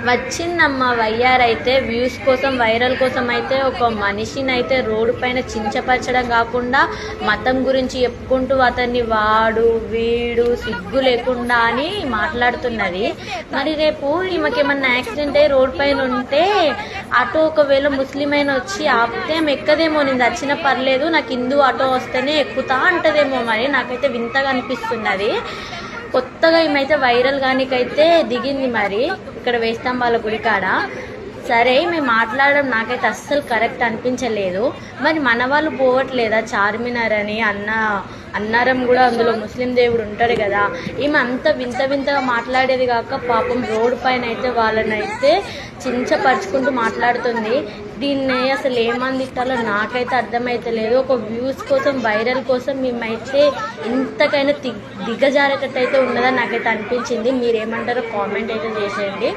వచ్చిందమ్మ వయ్యార్ అయితే వ్యూస్ కోసం వైరల్ కోసం అయితే ఒక మనిషిని అయితే రోడ్డు పైన చించపరచడం కాకుండా మతం గురించి చెప్పుకుంటూ అతన్ని వాడు వీడు సిగ్గు లేకుండా అని మాట్లాడుతున్నది. మరి రేపు ఈమెకేమన్నా యాక్సిడెంట్ అయ్యి రోడ్ పైన ఉంటే ఆటో ఒకవేళ ముస్లిం అయిన వచ్చి ఆపితే ఎక్కదేమో, నేను వచ్చిన పర్లేదు నాకు హిందూ ఆటో వస్తేనే ఎక్కుతా అంటదేమో. మరి నాకైతే వింతగా అనిపిస్తున్నది. కొత్తగా ఈమెయితే వైరల్ గానికైతే దిగింది. మరి ఇక్కడ వేస్తంబాల గుడి కాడ సరే మేము మాట్లాడడం నాకైతే అస్సలు కరెక్ట్ అనిపించలేదు. మరి మన వాళ్ళు పోవట్లేదా చార్మినార్ అని అన్నారం కూడా అందులో ముస్లిం దేవుడు ఉంటాడు కదా. ఈమె అంత వింతగా మాట్లాడేది కాక పాపం రోడ్డు పైన అయితే వాళ్ళనైతే చించపరుచుకుంటూ మాట్లాడుతుంది. దీన్ని అసలు ఏమంది ఇట్టాలో నాకైతే అర్థమైతే లేదు. ఒక వ్యూస్ కోసం వైరల్ కోసం మేమైతే ఇంతకైనా దిగజారేటట్టు అయితే ఉన్నదని నాకైతే అనిపించింది. మీరేమంటారో కామెంట్ అయితే చేసేయండి.